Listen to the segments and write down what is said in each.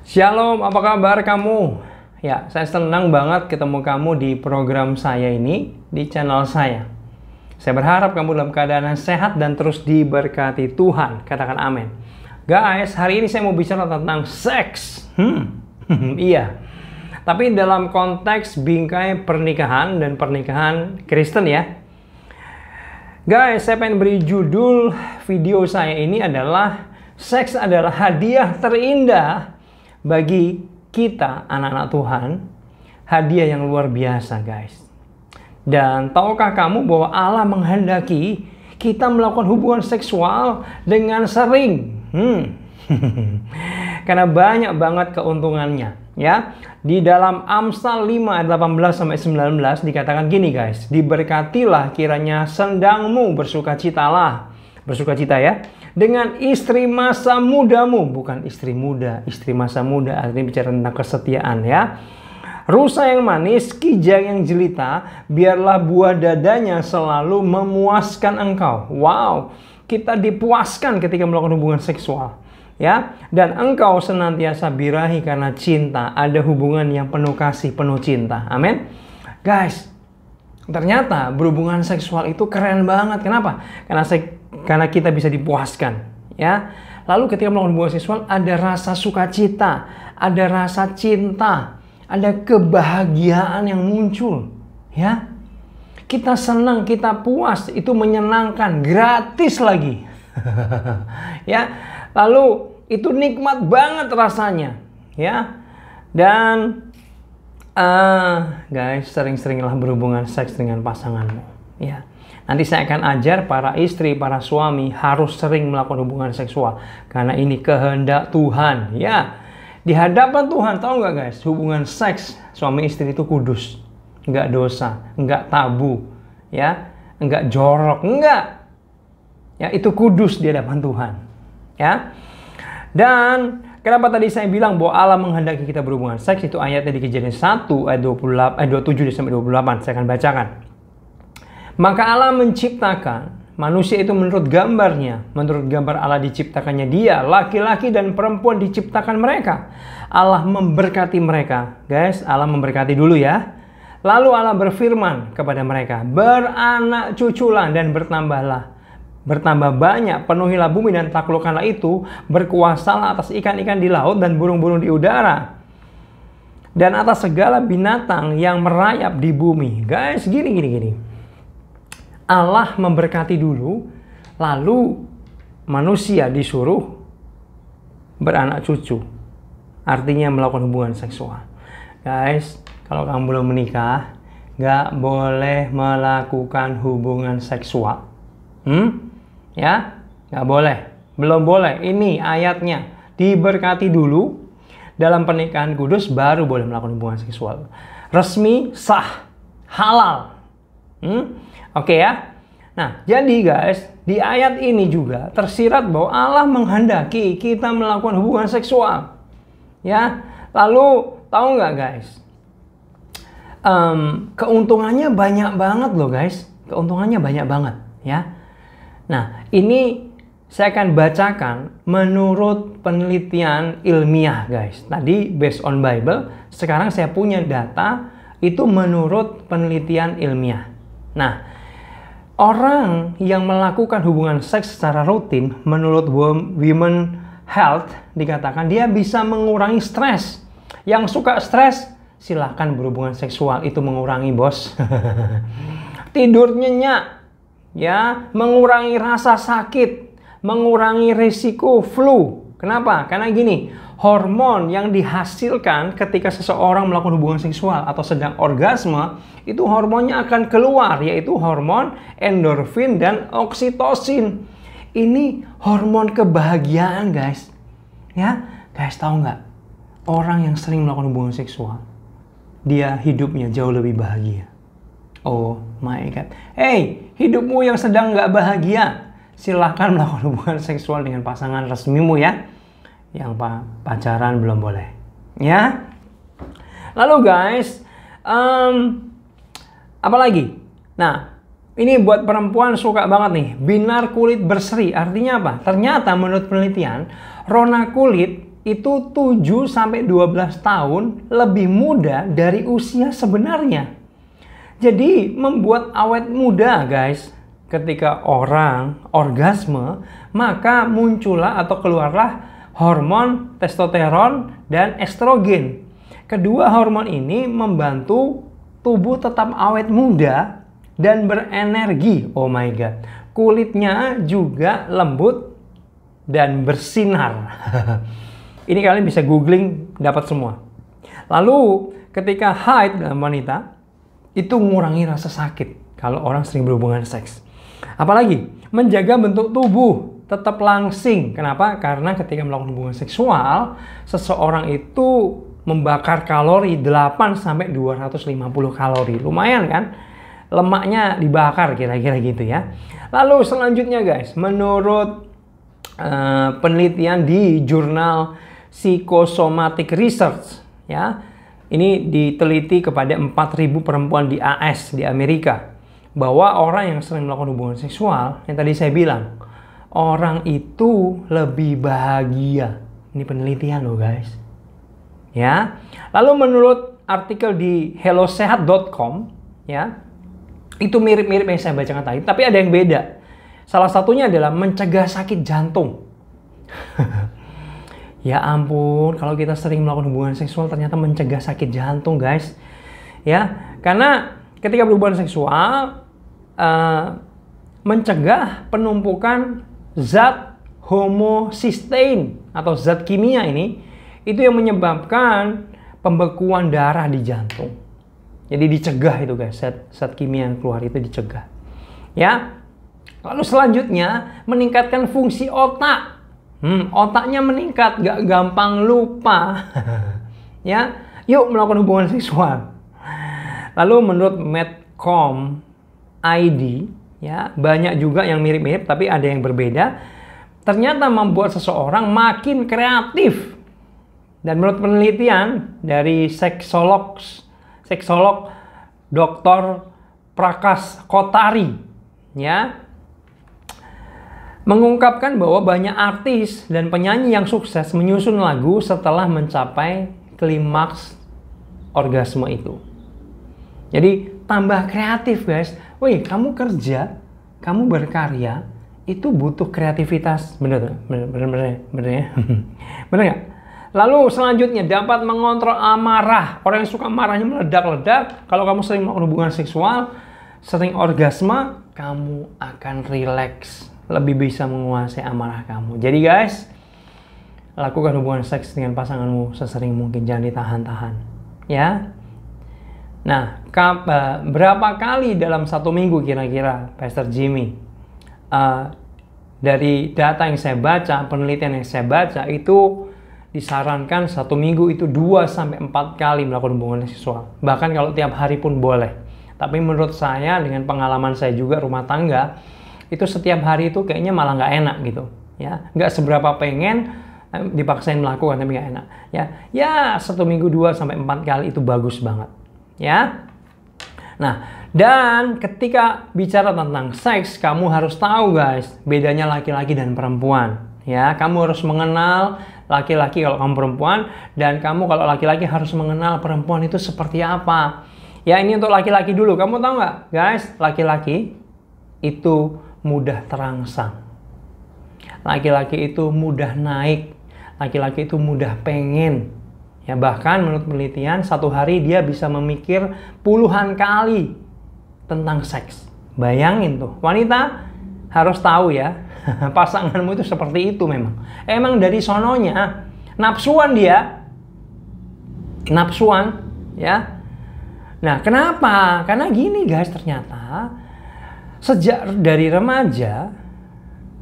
Shalom, apa kabar kamu? Ya, saya senang banget ketemu kamu di program saya ini, di channel saya. Saya berharap kamu dalam keadaan sehat dan terus diberkati Tuhan. Katakan amin. Guys, hari ini saya mau bicara tentang seks. Iya. Tapi dalam konteks bingkai pernikahan dan pernikahan Kristen ya. Guys, saya pengen beri judul video saya ini adalah seks adalah hadiah terindah bagi kita anak-anak Tuhan, hadiah yang luar biasa guys. Dan tahukah kamu bahwa Allah menghendaki kita melakukan hubungan seksual dengan sering? Karena banyak banget keuntungannya ya. Di dalam Amsal 5 ayat 18-19 dikatakan gini guys, diberkatilah kiranya sendangmu, bersukacita ya, dengan istri masa mudamu. Bukan istri muda, istri masa muda artinya bicara tentang kesetiaan ya. Rusa yang manis, kijang yang jelita, biarlah buah dadanya selalu memuaskan engkau. Wow, kita dipuaskan ketika melakukan hubungan seksual ya. Dan engkau senantiasa birahi karena cinta. Ada hubungan yang penuh kasih, penuh cinta. Amin. Guys, ternyata berhubungan seksual itu keren banget. Kenapa? Karena kita bisa dipuaskan ya. Lalu ketika melakukan hubungan seksual ada rasa sukacita, ada rasa cinta, ada kebahagiaan yang muncul ya. Kita senang, kita puas, itu menyenangkan, gratis lagi. Ya. Lalu itu nikmat banget rasanya ya. Dan guys, sering-seringlah berhubungan seks dengan pasanganmu ya. Nanti saya akan ajar para istri, para suami harus sering melakukan hubungan seksual karena ini kehendak Tuhan ya. Di hadapan Tuhan, tahu nggak guys, hubungan seks suami istri itu kudus, nggak dosa, nggak tabu ya, nggak jorok, nggak ya, itu kudus di hadapan Tuhan ya. Dan kenapa tadi saya bilang bahwa Allah menghendaki kita berhubungan seks, itu ayatnya di Kejadian 1 ayat 27-28. Saya akan bacakan. Maka Allah menciptakan manusia itu menurut gambarnya. Menurut gambar Allah diciptakannya dia. Laki-laki dan perempuan diciptakan mereka. Allah memberkati mereka. Guys, Allah memberkati dulu ya. Lalu Allah berfirman kepada mereka, beranak cuculah dan bertambah banyak, penuhilah bumi dan taklukkanlah itu, berkuasalah atas ikan-ikan di laut dan burung-burung di udara, dan atas segala binatang yang merayap di bumi. Guys, gini. Allah memberkati dulu, lalu manusia disuruh beranak cucu. Artinya melakukan hubungan seksual. Guys, kalau kamu belum menikah, gak boleh melakukan hubungan seksual. Ya, nggak boleh, belum boleh. Ini ayatnya, diberkati dulu dalam pernikahan kudus baru boleh melakukan hubungan seksual resmi, sah, halal. Oke ya. Nah, jadi guys, di ayat ini juga tersirat bahwa Allah menghendaki kita melakukan hubungan seksual ya. Lalu tahu nggak guys, keuntungannya banyak banget loh guys, keuntungannya banyak banget ya. Nah, ini saya akan bacakan menurut penelitian ilmiah guys. Tadi based on Bible, sekarang saya punya data itu menurut penelitian ilmiah. Nah, orang yang melakukan hubungan seks secara rutin menurut Women Health dikatakan dia bisa mengurangi stres. Yang suka stres, silahkan berhubungan seksual, itu mengurangi bos. Tidur nyenyak ya, mengurangi rasa sakit, mengurangi risiko flu. Kenapa? Karena gini, hormon yang dihasilkan ketika seseorang melakukan hubungan seksual atau sedang orgasme, itu hormonnya akan keluar, yaitu hormon endorfin dan oksitosin. Ini hormon kebahagiaan guys. Ya, guys, tahu nggak? Orang yang sering melakukan hubungan seksual, dia hidupnya jauh lebih bahagia. Oh my God. Hey, hidupmu yang sedang nggak bahagia, silahkan melakukan hubungan seksual dengan pasangan resmimu ya. Yang pacaran belum boleh. Ya. Lalu guys, apa lagi? Nah, ini buat perempuan suka banget nih. Binar kulit berseri. Artinya apa? Ternyata menurut penelitian, rona kulit itu 7-12 tahun lebih muda dari usia sebenarnya. Jadi membuat awet muda guys. Ketika orang orgasme, maka muncullah atau keluarlah hormon testosteron dan estrogen. Kedua hormon ini membantu tubuh tetap awet muda dan berenergi. Oh my god. Kulitnya juga lembut dan bersinar. Ini kalian bisa googling, dapat semua. Lalu ketika haid dalam wanita, itu mengurangi rasa sakit kalau orang sering berhubungan seks. Apalagi menjaga bentuk tubuh tetap langsing. Kenapa? Karena ketika melakukan hubungan seksual, seseorang itu membakar kalori 8-250 kalori. Lumayan kan? Lemaknya dibakar kira-kira gitu ya. Lalu selanjutnya guys, menurut penelitian di jurnal Psychosomatic Research ya, ini diteliti kepada 4.000 perempuan di AS, di Amerika, bahwa orang yang sering melakukan hubungan seksual, yang tadi saya bilang, orang itu lebih bahagia. Ini penelitian loh guys. Ya. Lalu menurut artikel di hellosehat.com ya, itu mirip-mirip yang saya bacakan tadi, tapi ada yang beda. Salah satunya adalah mencegah sakit jantung. Ya ampun, kalau kita sering melakukan hubungan seksual ternyata mencegah sakit jantung guys. Ya, karena ketika berhubungan seksual mencegah penumpukan zat homocysteine atau zat kimia ini, itu yang menyebabkan pembekuan darah di jantung. Jadi dicegah itu guys, zat kimia yang keluar itu dicegah. Ya. Lalu selanjutnya meningkatkan fungsi otak. Otaknya meningkat, gak gampang lupa. Ya, yuk melakukan hubungan seksual. Lalu menurut Medcom ID, ya banyak juga yang mirip-mirip, tapi ada yang berbeda. Ternyata membuat seseorang makin kreatif. Dan menurut penelitian dari seksolog Dr. Prakash Kotari, ya, mengungkapkan bahwa banyak artis dan penyanyi yang sukses menyusun lagu setelah mencapai klimaks orgasme itu. Jadi tambah kreatif guys. Wih, kamu kerja, kamu berkarya, itu butuh kreativitas. Bener ya? Bener nggak? Lalu selanjutnya dapat mengontrol amarah. Orang yang suka marahnya meledak-ledak, kalau kamu sering melakukan hubungan seksual, sering orgasme, kamu akan rileks, lebih bisa menguasai amarah kamu. Jadi guys, lakukan hubungan seks dengan pasanganmu sesering mungkin, jangan ditahan-tahan. Ya. Nah, berapa kali dalam 1 minggu kira-kira, Pastor Jimmy? Dari data yang saya baca, penelitian yang saya baca, itu disarankan 1 minggu itu 2-4 kali melakukan hubungan seksual. Bahkan kalau tiap hari pun boleh. Tapi menurut saya, dengan pengalaman saya juga rumah tangga, itu setiap hari itu kayaknya malah nggak enak gitu. Ya, nggak seberapa pengen dipaksain melakukan, tapi nggak enak. Ya 1 minggu 2-4 kali itu bagus banget. Ya. Nah, dan ketika bicara tentang seks, kamu harus tahu guys, bedanya laki-laki dan perempuan. Ya, kamu harus mengenal laki-laki kalau kamu perempuan, dan kamu kalau laki-laki harus mengenal perempuan itu seperti apa. Ya, ini untuk laki-laki dulu. Kamu tahu nggak, guys, laki-laki itu mudah terangsang. Laki-laki itu mudah naik. Laki-laki itu mudah pengen. Ya, bahkan menurut penelitian, 1 hari dia bisa memikir puluhan kali tentang seks. Bayangin tuh, wanita harus tahu ya, pasanganmu itu seperti itu memang. Emang dari sononya, nafsuan dia. Nafsuan, ya. Nah, kenapa? Karena gini guys, ternyata sejak dari remaja,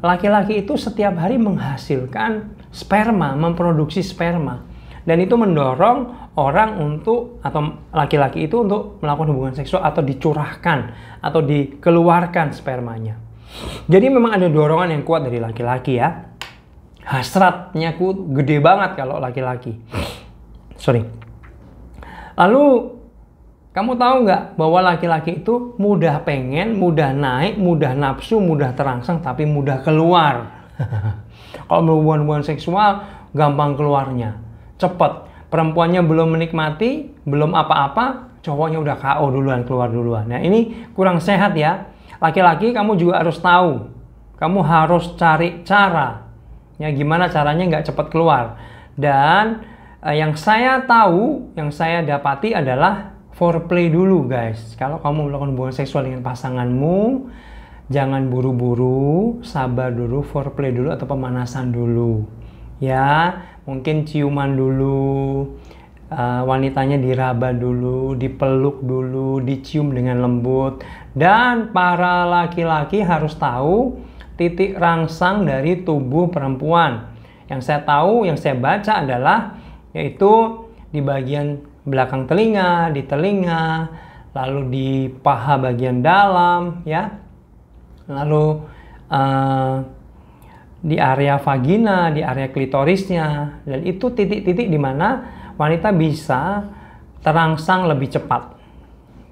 laki-laki itu setiap hari menghasilkan sperma, memproduksi sperma. Dan itu mendorong orang untuk, atau laki-laki itu untuk melakukan hubungan seksual atau dicurahkan atau dikeluarkan spermanya. Jadi memang ada dorongan yang kuat dari laki-laki ya. Hasratnya gede banget kalau laki-laki. Lalu kamu tahu nggak bahwa laki-laki itu mudah pengen, mudah naik, mudah nafsu, mudah terangsang, tapi mudah keluar. Kalau berhubungan seksual, gampang keluarnya, cepet. Perempuannya belum menikmati, belum apa-apa, cowoknya udah KO duluan, keluar duluan. Nah ini kurang sehat ya. Laki-laki kamu juga harus tahu, kamu harus cari cara, ya gimana caranya nggak cepat keluar. Dan yang saya tahu, yang saya dapati adalah foreplay dulu guys. Kalau kamu melakukan hubungan seksual dengan pasanganmu, jangan buru-buru, sabar dulu, foreplay dulu atau pemanasan dulu. Ya, mungkin ciuman dulu, wanitanya diraba dulu, dipeluk dulu, dicium dengan lembut. Dan para laki-laki harus tahu titik rangsang dari tubuh perempuan. Yang saya tahu, yang saya baca adalah yaitu di bagian belakang telinga, di telinga, lalu di paha bagian dalam, ya, lalu di area vagina, di area klitorisnya, dan itu titik-titik di mana wanita bisa terangsang lebih cepat.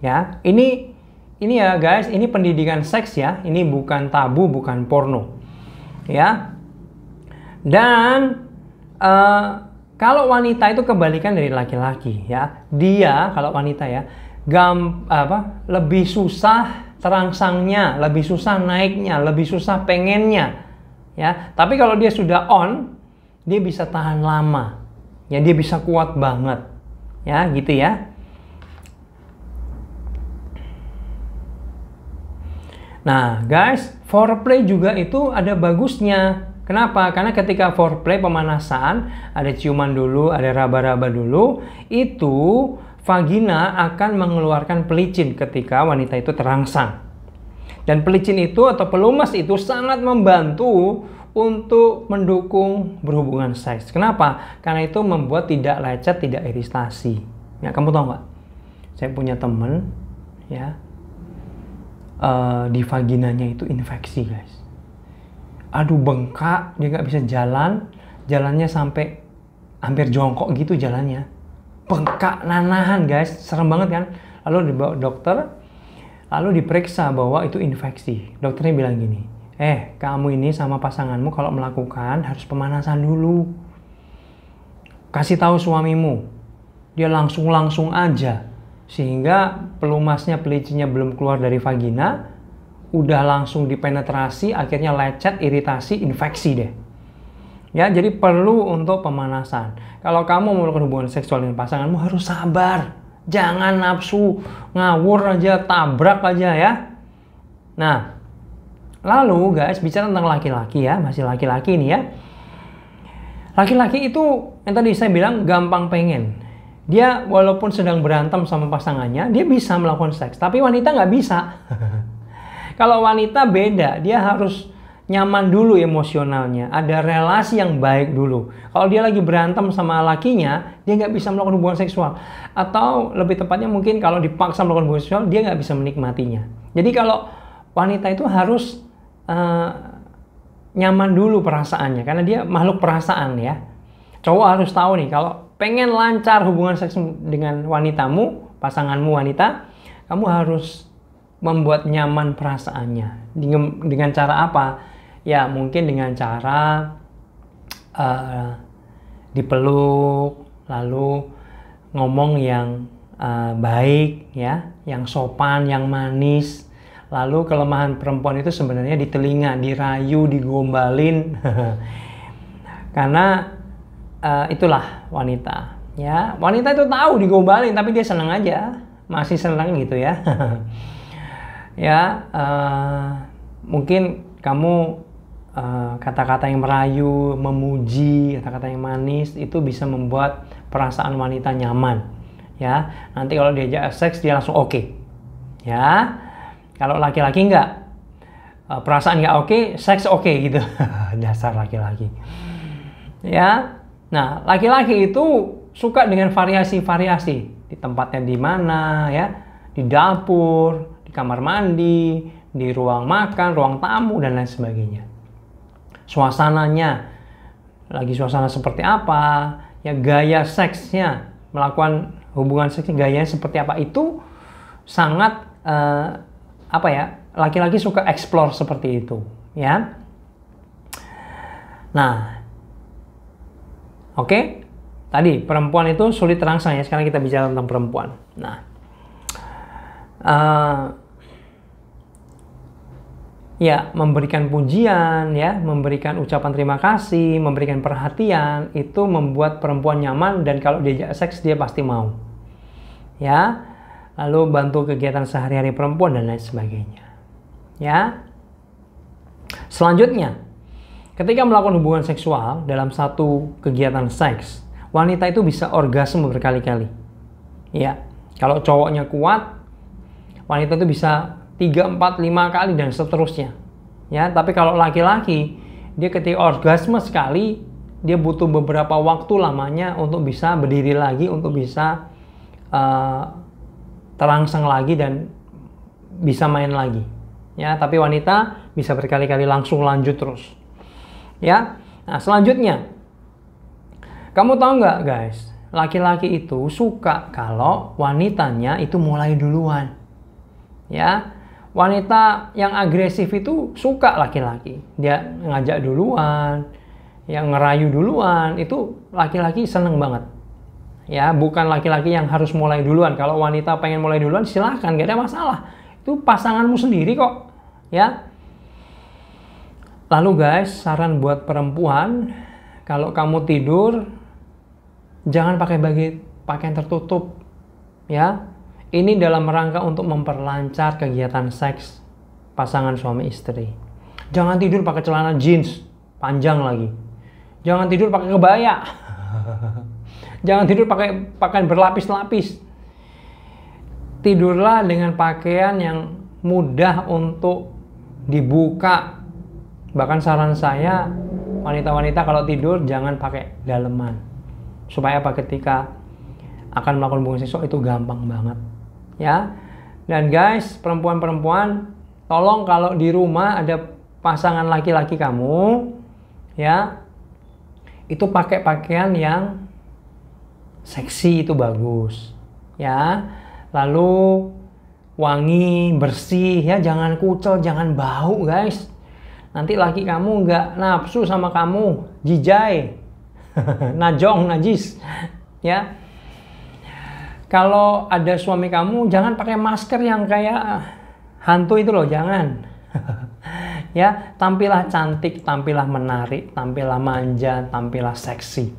Ya, ini ya guys, ini pendidikan seks ya, ini bukan tabu, bukan porno. Ya, dan kalau wanita itu kebalikan dari laki-laki ya, dia kalau wanita ya, lebih susah terangsangnya, lebih susah naiknya, lebih susah pengennya. Ya, tapi kalau dia sudah on, dia bisa tahan lama. Ya, dia bisa kuat banget. Ya, gitu ya. Nah, guys, foreplay juga itu ada bagusnya. Kenapa? Karena ketika foreplay pemanasan, ada ciuman dulu, ada raba-raba dulu, itu vagina akan mengeluarkan pelicin ketika wanita itu terangsang. Dan pelicin itu atau pelumas itu sangat membantu untuk mendukung berhubungan seks. Kenapa? Karena itu membuat tidak lecet, tidak iritasi. Ya, kamu tahu nggak? Saya punya temen, ya, di vaginanya itu infeksi, guys. Aduh, bengkak, dia nggak bisa jalan, jalannya sampai hampir jongkok gitu jalannya. Bengkak, nanahan, guys, serem banget kan? Lalu dibawa dokter. Lalu diperiksa bahwa itu infeksi. Dokternya bilang gini, kamu ini sama pasanganmu kalau melakukan harus pemanasan dulu. Kasih tahu suamimu. Dia langsung aja. Sehingga pelumasnya, pelicinnya belum keluar dari vagina, udah langsung dipenetrasi, akhirnya lecet, iritasi, infeksi deh. Ya, jadi perlu untuk pemanasan. Kalau kamu mau melakukan hubungan seksual dengan pasanganmu harus sabar. Jangan nafsu, ngawur aja, tabrak aja ya. Nah, lalu guys, bicara tentang laki-laki ya, masih laki-laki nih ya. Laki-laki itu yang tadi saya bilang gampang pengen. Dia walaupun sedang berantem sama pasangannya, dia bisa melakukan seks. Tapi wanita nggak bisa. Kalau wanita beda, dia harus nyaman dulu emosionalnya. Ada relasi yang baik dulu. Kalau dia lagi berantem sama lakinya, dia nggak bisa melakukan hubungan seksual. Atau lebih tepatnya mungkin kalau dipaksa melakukan hubungan seksual, dia nggak bisa menikmatinya. Jadi kalau wanita itu harus nyaman dulu perasaannya. Karena dia makhluk perasaan ya. Cowok harus tahu nih, kalau pengen lancar hubungan seks dengan wanitamu, pasanganmu wanita, kamu harus membuat nyaman perasaannya. Dengan cara apa? Ya mungkin dengan cara dipeluk, lalu ngomong yang baik, ya, yang sopan, yang manis. Lalu kelemahan perempuan itu sebenarnya di telinga, dirayu, digombalin. Karena itulah wanita. Ya, wanita itu tahu digombalin, tapi dia senang aja, masih senang gitu ya. Ya, mungkin kamu kata-kata yang merayu, memuji, kata-kata yang manis itu bisa membuat perasaan wanita nyaman. Ya, nanti kalau diajak seks dia langsung oke. Ya, kalau laki-laki enggak, perasaan nggak oke, seks oke gitu. Dasar laki-laki. Ya, nah laki-laki itu suka dengan variasi-variasi di tempatnya di mana ya, di dapur, di kamar mandi, di ruang makan, ruang tamu dan lain sebagainya. Suasananya, lagi suasana seperti apa, ya gaya seksnya, melakukan hubungan seksnya gayanya seperti apa itu sangat apa ya, laki-laki suka explore seperti itu ya. Nah, Oke, tadi perempuan itu sulit terangsang ya. Sekarang kita bicara tentang perempuan. Nah, ya, memberikan pujian, ya, memberikan ucapan terima kasih, memberikan perhatian, itu membuat perempuan nyaman, dan kalau diajak seks dia pasti mau. Ya, lalu bantu kegiatan sehari-hari perempuan dan lain sebagainya. Ya. Selanjutnya, ketika melakukan hubungan seksual dalam satu kegiatan seks, wanita itu bisa orgasme berkali-kali. Ya, kalau cowoknya kuat, wanita itu bisa 3, 4, 5 kali dan seterusnya. Ya, tapi kalau laki-laki, dia ketika orgasme sekali, dia butuh beberapa waktu lamanya untuk bisa berdiri lagi, untuk bisa terangsang lagi dan bisa main lagi. Ya, tapi wanita bisa berkali-kali langsung lanjut terus. Ya, nah selanjutnya, kamu tahu nggak guys, laki-laki itu suka kalau wanitanya itu mulai duluan. Ya, wanita yang agresif itu suka laki-laki, dia ngajak duluan, yang ngerayu duluan, itu laki-laki seneng banget. Ya, bukan laki-laki yang harus mulai duluan. Kalau wanita pengen mulai duluan, silahkan, gak ada masalah. Itu pasanganmu sendiri kok, ya. Lalu guys, saran buat perempuan, kalau kamu tidur, jangan pakai pakaian tertutup, ya. Ini dalam rangka untuk memperlancar kegiatan seks pasangan suami istri. Jangan tidur pakai celana jeans panjang lagi. Jangan tidur pakai kebaya. Jangan tidur pakai pakaian berlapis-lapis. Tidurlah dengan pakaian yang mudah untuk dibuka. Bahkan saran saya, wanita-wanita kalau tidur jangan pakai daleman. Supaya apa, ketika akan melakukan hubungan seksual itu gampang banget. Ya. Dan guys, perempuan-perempuan, tolong kalau di rumah ada pasangan laki-laki kamu, ya, itu pakai pakaian yang seksi, itu bagus. Ya. Lalu wangi, bersih, ya, jangan kucel, jangan bau guys. Nanti laki kamu nggak nafsu sama kamu, jijai, najong, najis, ya. Kalau ada suami kamu, jangan pakai masker yang kayak hantu itu loh, jangan. Ya, tampillah cantik, tampillah menarik, tampillah manja, tampillah seksi.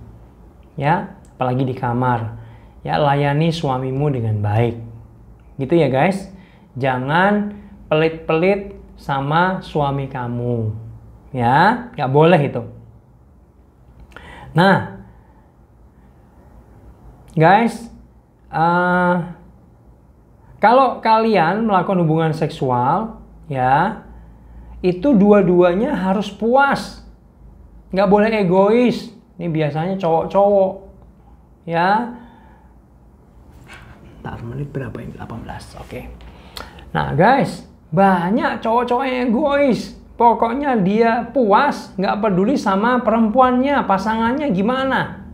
Ya, apalagi di kamar. Ya, layani suamimu dengan baik. Gitu ya guys. Jangan pelit-pelit sama suami kamu. Ya, nggak boleh itu. Nah, guys, kalau kalian melakukan hubungan seksual, ya, itu dua-duanya harus puas. Nggak boleh egois. Ini biasanya cowok-cowok. Ya. Ntar menit berapa ini? 18. Oke. Nah guys, banyak cowok-cowok yang egois. Pokoknya dia puas, nggak peduli sama perempuannya, pasangannya gimana.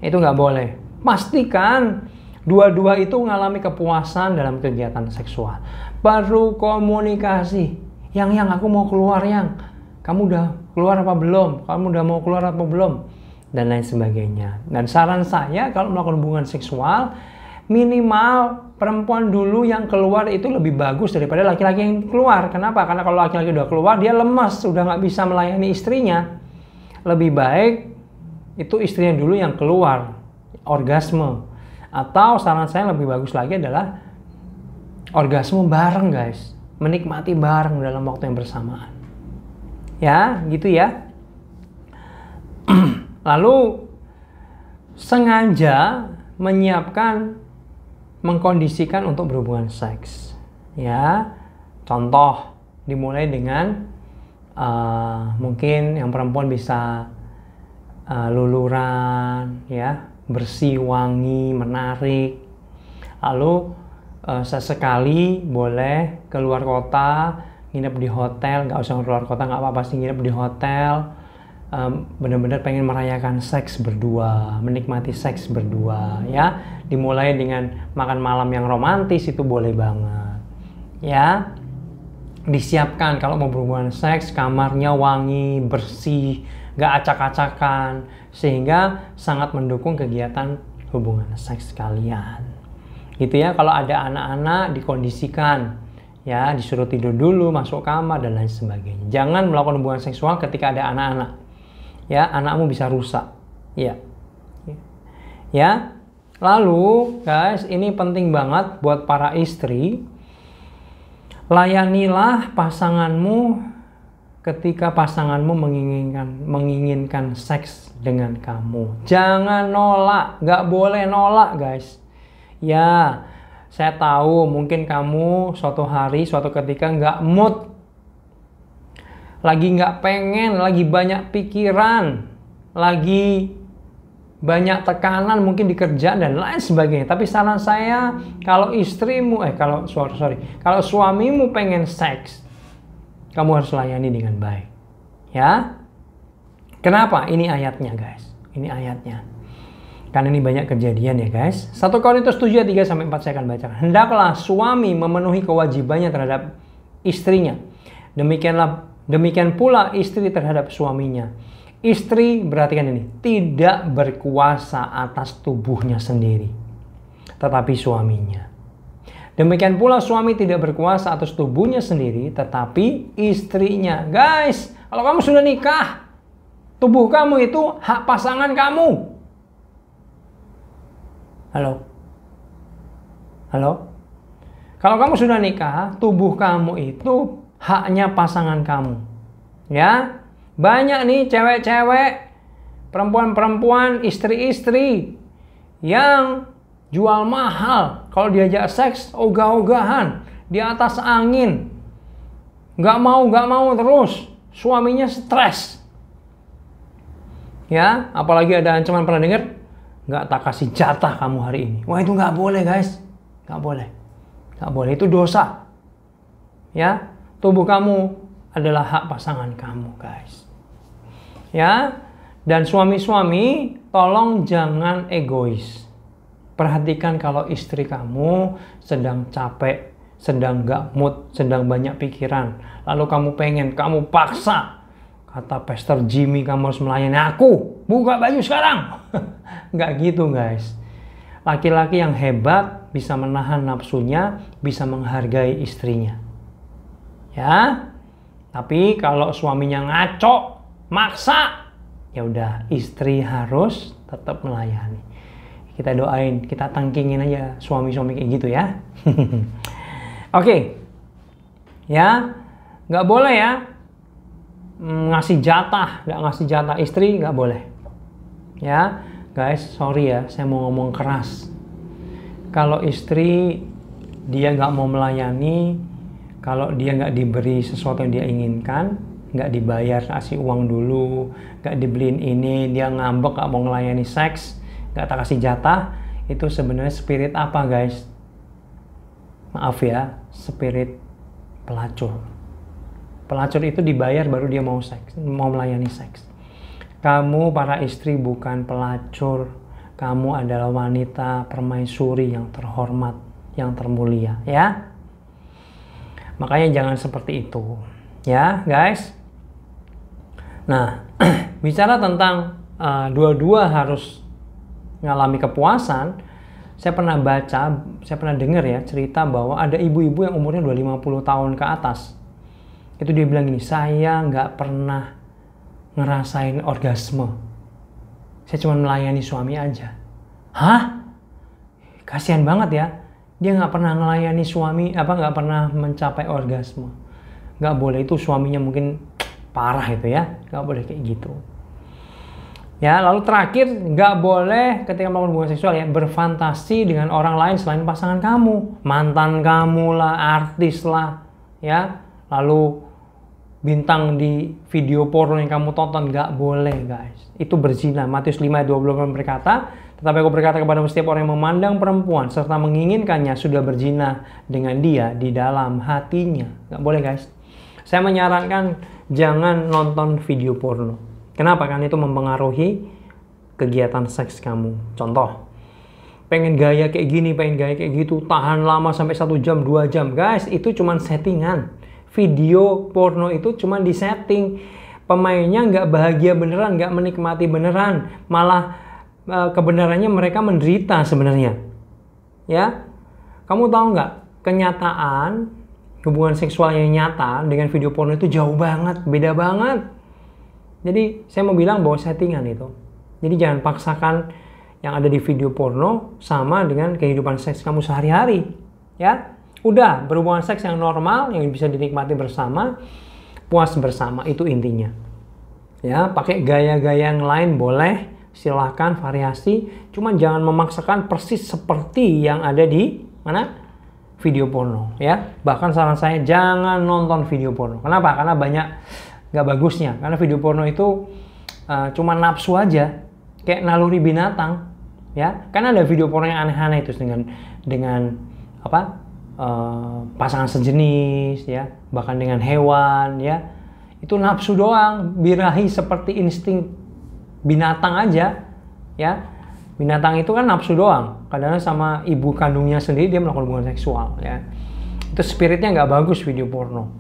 Itu nggak boleh. Pastikan dua-dua itu mengalami kepuasan dalam kegiatan seksual. Perlu komunikasi. Yang aku mau keluar, yang kamu udah keluar apa belum? Kamu udah mau keluar apa belum? Dan lain sebagainya. Dan saran saya kalau melakukan hubungan seksual, minimal perempuan dulu yang keluar itu lebih bagus daripada laki-laki yang keluar. Kenapa? Karena kalau laki-laki udah keluar, dia lemas, udah nggak bisa melayani istrinya. Lebih baik itu istrinya dulu yang keluar, orgasme. Atau saran saya lebih bagus lagi adalah orgasme bareng guys. Menikmati bareng dalam waktu yang bersamaan. Ya, gitu ya. Lalu sengaja menyiapkan, mengkondisikan untuk berhubungan seks. Ya, contoh dimulai dengan mungkin yang perempuan bisa luluran, ya, bersih, wangi, menarik. Lalu sesekali boleh keluar kota, nginep di hotel. Nggak usah keluar kota, nggak apa-apa sih, nginep di hotel. Benar-benar pengen merayakan seks berdua, menikmati seks berdua, ya. Dimulai dengan makan malam yang romantis, itu boleh banget, ya. Disiapkan kalau mau berhubungan seks, kamarnya wangi, bersih, gak acak-acakan. sehingga sangat mendukung kegiatan hubungan seks kalian. Gitu ya, kalau ada anak-anak dikondisikan, ya disuruh tidur dulu, masuk kamar dan lain sebagainya. Jangan melakukan hubungan seksual ketika ada anak-anak. Ya, anakmu bisa rusak. Ya. Ya. Lalu, guys, ini penting banget buat para istri. Layanilah pasanganmu ketika pasanganmu menginginkan seks dengan kamu. Jangan nolak, nggak boleh nolak, guys. Ya, saya tahu mungkin kamu suatu hari, suatu ketika nggak mood, lagi nggak pengen, lagi banyak pikiran, lagi banyak tekanan mungkin di kerjaan dan lain sebagainya. Tapi saran saya, kalau kalau suamimu pengen seks, kamu harus layani dengan baik. Ya. Kenapa? Ini ayatnya, guys. Ini ayatnya. Karena ini banyak kejadian ya, guys. 1 Korintus 7 ayat 3-4 saya akan bacakan. Hendaklah suami memenuhi kewajibannya terhadap istrinya. Demikian pula istri terhadap suaminya. Istri, perhatikan ini, tidak berkuasa atas tubuhnya sendiri, tetapi suaminya. Demikian pula suami tidak berkuasa atas tubuhnya sendiri, tetapi istrinya. Guys, kalau kamu sudah nikah, tubuh kamu itu hak pasangan kamu. Halo? Halo? Kalau kamu sudah nikah, tubuh kamu itu haknya pasangan kamu. Ya? Banyak nih cewek-cewek, perempuan-perempuan, istri-istri yang jual mahal. Kalau diajak seks, ogah-ogahan, di atas angin. Nggak mau terus. Suaminya stres. Ya, apalagi ada ancaman, pernah dengar? Nggak tak kasih jatah kamu hari ini. Wah, itu nggak boleh, guys. Nggak boleh. Nggak boleh, itu dosa. Ya, tubuh kamu adalah hak pasangan kamu, guys. Ya, dan suami-suami tolong jangan egois. Perhatikan kalau istri kamu sedang capek, sedang gak mood, sedang banyak pikiran, lalu kamu pengen, kamu paksa. Kata Pastor Jimmy, kamu harus melayani aku, buka baju sekarang. Gak gitu, guys. Laki-laki yang hebat bisa menahan nafsunya, bisa menghargai istrinya. Ya, tapi kalau suaminya ngaco, maksa, ya udah, istri harus tetap melayani. Kita doain, kita tangkingin aja suami-suami kayak gitu ya. Oke. Ya, nggak boleh ya ngasih jatah, nggak ngasih jatah istri, nggak boleh. Ya, guys, sorry ya, saya mau ngomong keras. Kalau istri dia nggak mau melayani, kalau dia nggak diberi sesuatu yang dia inginkan, nggak dibayar, kasih uang dulu, nggak dibeliin ini, dia ngambek, nggak mau melayani seks, nggak tak kasih jatah, itu sebenarnya spirit apa, guys? Maaf ya, spirit pelacur. Pelacur itu dibayar baru dia mau seks, mau melayani seks. Kamu para istri bukan pelacur, kamu adalah wanita permaisuri yang terhormat, yang termulia, ya. Makanya jangan seperti itu, ya, guys. Nah, bicara tentang dua-dua harus ngalami kepuasan, saya pernah baca, saya pernah dengar ya cerita bahwa ada ibu-ibu yang umurnya udah 50 tahun ke atas. Itu dia bilang gini, saya nggak pernah ngerasain orgasme. Saya cuma melayani suami aja. Hah? Kasihan banget ya. Dia nggak pernah melayani suami, nggak pernah mencapai orgasme. Nggak boleh, itu suaminya mungkin parah itu ya, nggak boleh kayak gitu. Ya, lalu terakhir, nggak boleh ketika melakukan hubungan seksual ya berfantasi dengan orang lain selain pasangan kamu, mantan kamu lah, artis lah, ya, lalu bintang di video porno yang kamu tonton, nggak boleh, guys. Itu berzina. Matius 5:20 berkata, tetapi aku berkata kepada setiap orang yang memandang perempuan serta menginginkannya sudah berzina dengan dia di dalam hatinya. Nggak boleh, guys. Saya menyarankan jangan nonton video porno. Kenapa? Karena itu mempengaruhi kegiatan seks kamu. Contoh, pengen gaya kayak gini, pengen gaya kayak gitu, tahan lama sampai 1 jam, 2 jam. Guys, itu cuma settingan. Video porno itu cuma disetting. pemainnya nggak bahagia beneran, nggak menikmati beneran, malah kebenarannya mereka menderita sebenarnya. Ya, kamu tahu nggak, kenyataan hubungan seksual yang nyata dengan video porno itu jauh banget, beda banget. Jadi saya mau bilang bahwa settingan itu. Jadi jangan paksakan yang ada di video porno sama dengan kehidupan seks kamu sehari-hari. Ya, udah berhubungan seks yang normal, yang bisa dinikmati bersama, puas bersama, itu intinya. Ya, pakai gaya-gaya yang lain boleh, silahkan variasi, cuman jangan memaksakan persis seperti yang ada di mana? Video porno, ya. Bahkan saran saya jangan nonton video porno. Kenapa? Karena banyak nggak bagusnya. Karena video porno itu cuma nafsu aja, kayak naluri binatang, ya. Karena ada video porno yang aneh-aneh itu dengan apa? Pasangan sejenis, ya, bahkan dengan hewan, ya. Itu nafsu doang, birahi seperti insting binatang aja, ya. Binatang itu kan nafsu doang, kadang sama ibu kandungnya sendiri dia melakukan hubungan seksual, ya. Itu spiritnya nggak bagus video porno,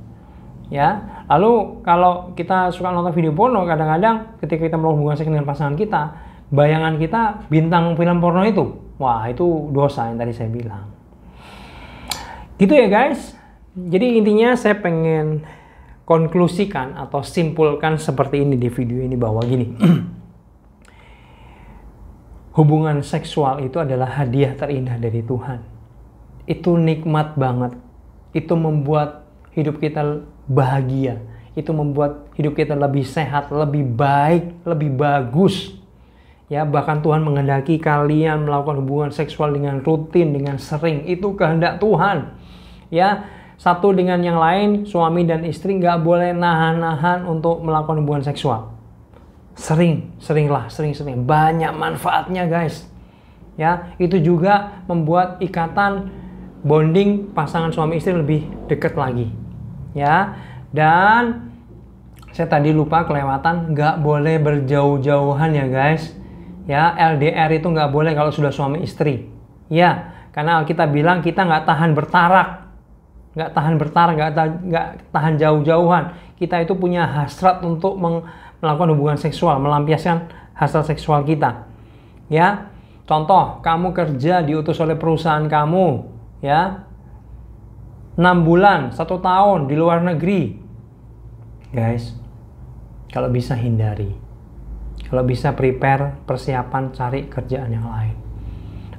ya. Lalu kalau kita suka nonton video porno, kadang-kadang ketika kita melakukan hubungan seks dengan pasangan kita, bayangan kita bintang film porno itu, wah itu dosa yang tadi saya bilang. Gitu ya guys. Jadi intinya saya pengen konklusikan atau simpulkan seperti ini di video ini, bahwa gini. Hubungan seksual itu adalah hadiah terindah dari Tuhan. Itu nikmat banget. Itu membuat hidup kita bahagia. Itu membuat hidup kita lebih sehat, lebih baik, lebih bagus. Ya, bahkan Tuhan menghendaki kalian melakukan hubungan seksual dengan rutin, dengan sering. Itu kehendak Tuhan. Ya, satu dengan yang lain, suami dan istri nggak boleh nahan-nahan untuk melakukan hubungan seksual. Sering. Banyak manfaatnya guys. Ya, itu juga membuat ikatan bonding pasangan suami istri lebih dekat lagi. Ya, dan saya tadi lupa kelewatan, nggak boleh berjauh-jauhan ya guys. Ya, LDR itu nggak boleh kalau sudah suami istri. Ya, karena Alkitab bilang kita nggak tahan bertarak. Nggak tahan jauh-jauhan. Kita itu punya hasrat untuk melakukan hubungan seksual, melampiaskan hasrat seksual kita. Ya, contoh, kamu kerja diutus oleh perusahaan kamu, ya, 6 bulan, 1 tahun di luar negeri. Guys, kalau bisa hindari. Kalau bisa prepare, persiapan cari kerjaan yang lain.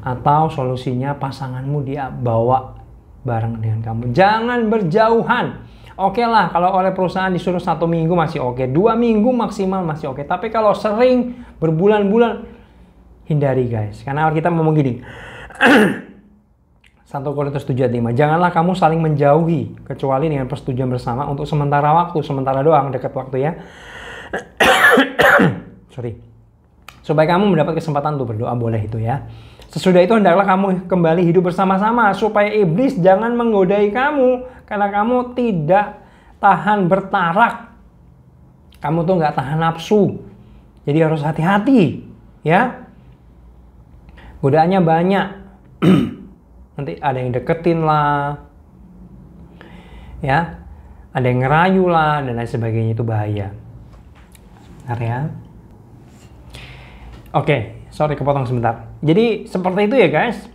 Atau solusinya pasanganmu dia bawa bareng dengan kamu. Jangan berjauhan. Oke lah, kalau oleh perusahaan disuruh 1 minggu masih oke, 2 minggu maksimal masih oke. Tapi kalau sering berbulan-bulan, hindari guys. Karena kita ngomong gini, 1 Korintus 7:5, janganlah kamu saling menjauhi kecuali dengan persetujuan bersama untuk sementara waktu, sementara doang, dekat waktu ya. Supaya kamu mendapat kesempatan untuk berdoa, boleh itu ya. Sesudah itu hendaklah kamu kembali hidup bersama-sama supaya iblis jangan menggodai kamu karena kamu tidak tahan bertarak. Kamu tuh nggak tahan nafsu. Jadi harus hati-hati ya. Godaannya banyak. Nanti ada yang deketin lah. Ya. Ada yang ngerayu lah dan lain sebagainya, itu bahaya. Bentar ya. Oke, sorry kepotong sebentar. Jadi seperti itu ya guys.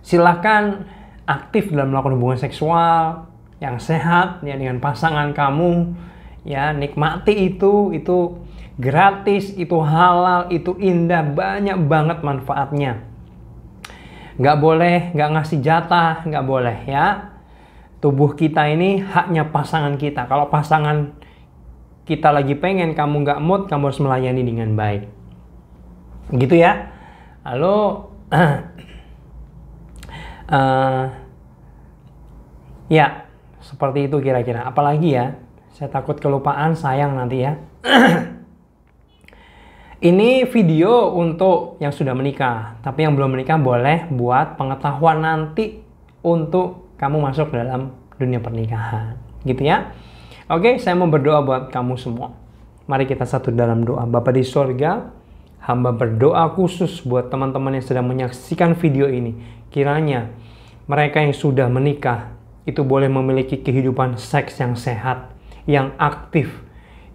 Silahkan aktif dalam melakukan hubungan seksual yang sehat ya dengan pasangan kamu. Ya, nikmati itu gratis, itu halal, itu indah, banyak banget manfaatnya. Nggak boleh, nggak ngasih jatah, nggak boleh ya. Tubuh kita ini haknya pasangan kita. Kalau pasangan kita lagi pengen, kamu nggak mood, kamu harus melayani dengan baik. Gitu ya. Lalu ya seperti itu kira-kira. Apalagi ya, saya takut kelupaan, sayang nanti ya. Ini video untuk yang sudah menikah, tapi yang belum menikah boleh buat pengetahuan nanti untuk kamu masuk dalam dunia pernikahan, gitu ya. Oke, saya mau berdoa buat kamu semua. Mari kita satu dalam doa. Bapa di sorga, hamba berdoa khusus buat teman-teman yang sedang menyaksikan video ini. Kiranya mereka yang sudah menikah itu boleh memiliki kehidupan seks yang sehat, yang aktif,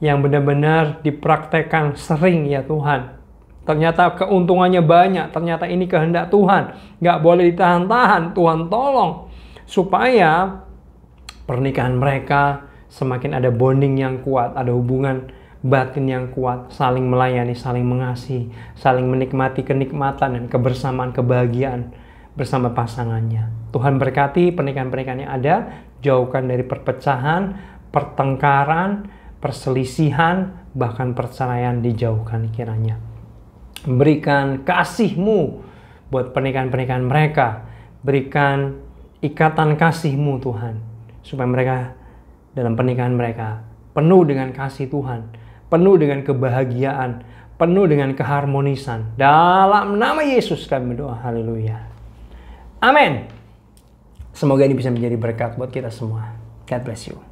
yang benar-benar dipraktekkan sering ya Tuhan. Ternyata keuntungannya banyak, ternyata ini kehendak Tuhan. Nggak boleh ditahan-tahan, Tuhan tolong. Supaya pernikahan mereka semakin ada bonding yang kuat, ada hubungan batin yang kuat, saling melayani, saling mengasihi, saling menikmati kenikmatan dan kebersamaan, kebahagiaan bersama pasangannya. Tuhan berkati pernikahan-pernikahan yang ada, jauhkan dari perpecahan, pertengkaran, perselisihan, bahkan perceraian dijauhkan kiranya. Berikan kasih-Mu buat pernikahan-pernikahan mereka, berikan ikatan kasih-Mu Tuhan, supaya mereka dalam pernikahan mereka penuh dengan kasih Tuhan, penuh dengan kebahagiaan, penuh dengan keharmonisan. Dalam nama Yesus kami berdoa, haleluya. Amin. Semoga ini bisa menjadi berkat buat kita semua. God bless you.